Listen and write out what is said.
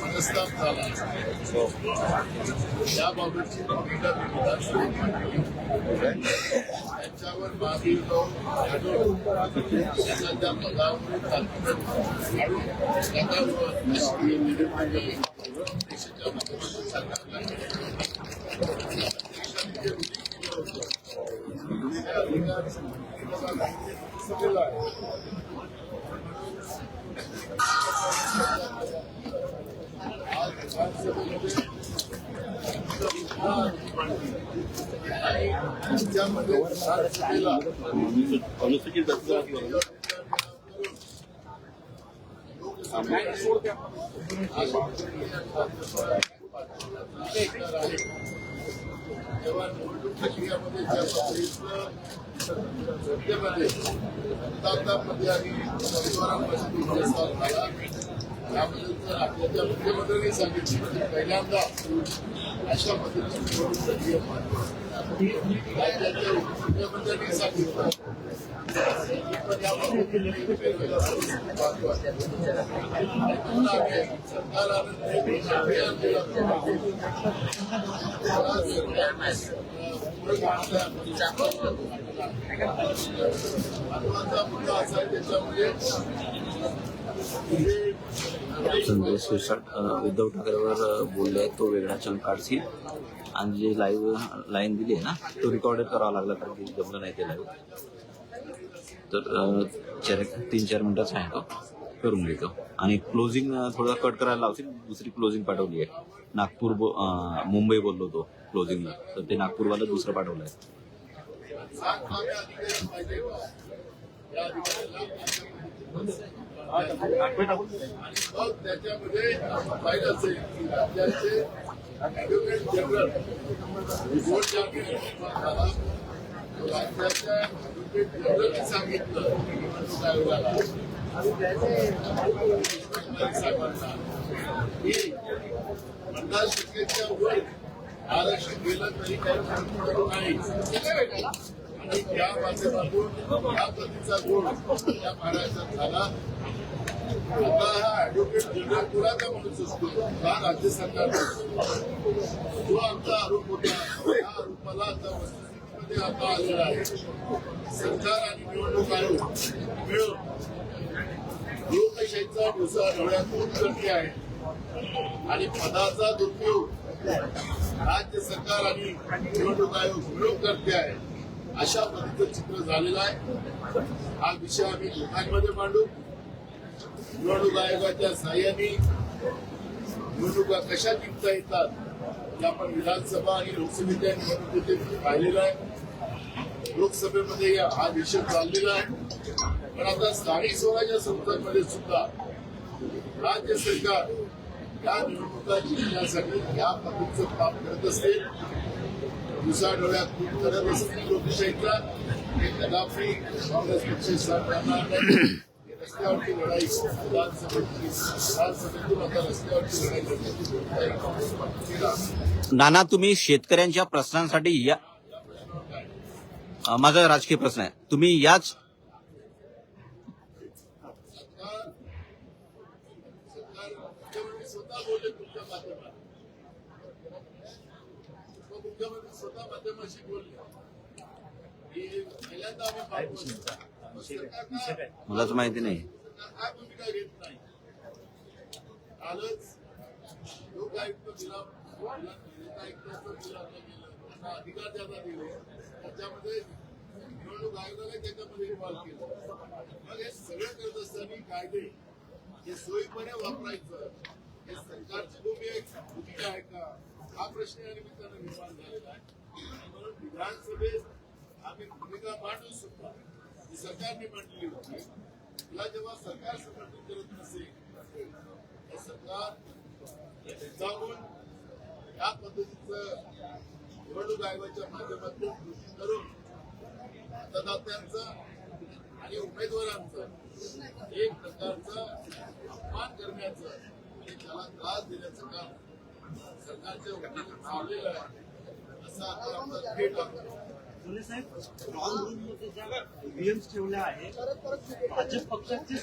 मनस्ताप झाला याबाबतची भूमिका त्यांच्यावर मागील त्या पदावर देशाच्या जेव्हा निवडणूक प्रक्रियामध्ये ज्या पद्धतीमध्ये मतदारांमध्ये आणि उमेदवारांमध्ये प्रस्ताव झाला त्याबद्दल आपल्या मुख्यमंत्र्यांनी सांगितलं पहिल्यांदा अशा पद्धतीची निवडणूक प्रक्रिया राज्याच्या मुख्यमंत्र्यांनी सांगितलं पण या संजय शिरसाट उद्धव ठाकरेवर बोलले आहेत, तो वेगळा चंक काढतील आणि जे लाईव्ह लाईन दिली आहे ना तो रेकॉर्डेड करावा लागला कारण की जमलं नाही ते लाईव्ह. तर 3-4 मिनिटाचा आहे तो, करून घेतो आणि क्लोजिंग थोडं कट करायला लावतील. दुसरी क्लोजिंग पाठवली आहे नागपूर मुंबई बोललो तो क्लोजिंगला, तर ते नागपूरवाला दुसरं पाठवलं आहे. त्याच्यामध्ये पाहिलं असेल की राज्याचे ॲडव्होकेट जनरल राज्याच्या ॲडव्होकेट जनरलने सांगितलं निवडणूक आयोगाला की 50% वर आरक्षण गेलं तरी काही नाही आणि त्या माध्यमातून या पद्धतीचा गुण या महाराष्ट्रात झाला. आता हा ॲडव्होकेट जनरल पुराचा माणूस असतो हा राज्य सरकार जो आमचा आरोप होता या आरोपाला आता वस्तुस्थितीमध्ये आता आलेला आहे. सरकार आणि निवडणूक आयोग मिळून लोकशाहीचा भुसा डोळ्यातून करते आहे आणि पदाचा दुरुपयोग राज्य सरकार आणि निवडणूक आयोग मिळून करते आहे. अशा पद्धतीचं चित्र झालेलं आहे. हा विषय आम्ही लोकांमध्ये मांडू. निवडणूक आयोगाच्या सहाय्याने निवडणुका कशा जिंकता येतात हे आपण विधानसभा आणि लोकसभेच्या निवडणुकीत पाहिलेलं आहे. लोकसभेमध्ये हा विषय चाललेला आहे, पण आता स्थानिक स्वराज्य संस्थांमध्ये सुद्धा राज्य सरकार या निवडणुका जिंकण्यासाठी या पद्धतीचं काम करत असते. दुसऱ्या डोळ्यात खूप करत असतील लोकशाहीचा हे कदापि काँग्रेस पक्ष सरकारला रस्त्यावरची लढाई विधानसभेतून आता रस्त्यावरची लढाई लढण्याची काँग्रेस पक्षाला. नाना, तुम्ही शेतकऱ्यांच्या प्रश्नांसाठी या माझा राजकीय प्रश्न आहे, तुम्ही याच मुख्यमंत्री स्वतः बोलले तुमच्या माध्यमात, मुख्यमंत्री स्वतः माध्यमाशी बोलले की पहिल्यांदा आम्ही मलाच माहिती नाही काय भूमिका घेत नाही. कालच लोक आयुक्त त्यांना अधिकार ज्यादा दिले त्याच्यामध्ये निवडणूक आयोगाने त्याच्यामध्ये इन्व्हॉल्व केलं. मग हे सगळं करत असताना कायदे हे सोयीपणे वापरायचं हे सरकारची भूमिका आहे का हा प्रश्न या निमित्तानं निर्माण झालेला आहे. म्हणून विधानसभेत आम्ही भूमिका मांडू सुद्धा ही सरकारने मांडली होती. तिला जेव्हा सरकार समर्थन करत नसेल हे सरकार जाऊन या पद्धतीचं निवडणूक आयोगाच्या माध्यमातून कृती करून मतदात्यांचं आणि उमेदवारांचं एक प्रकारचं अपमान करण्याचं आणि त्याला त्रास देण्याचं काम सरकारच्या वतीने चाललेलं आहे. याचा आता आपला थेट अर्थ साहेब स्ट्रॉंग रूम मध्ये ज्या ईव्हीएम्स ठेवल्या आहेत भाजप पक्षाचे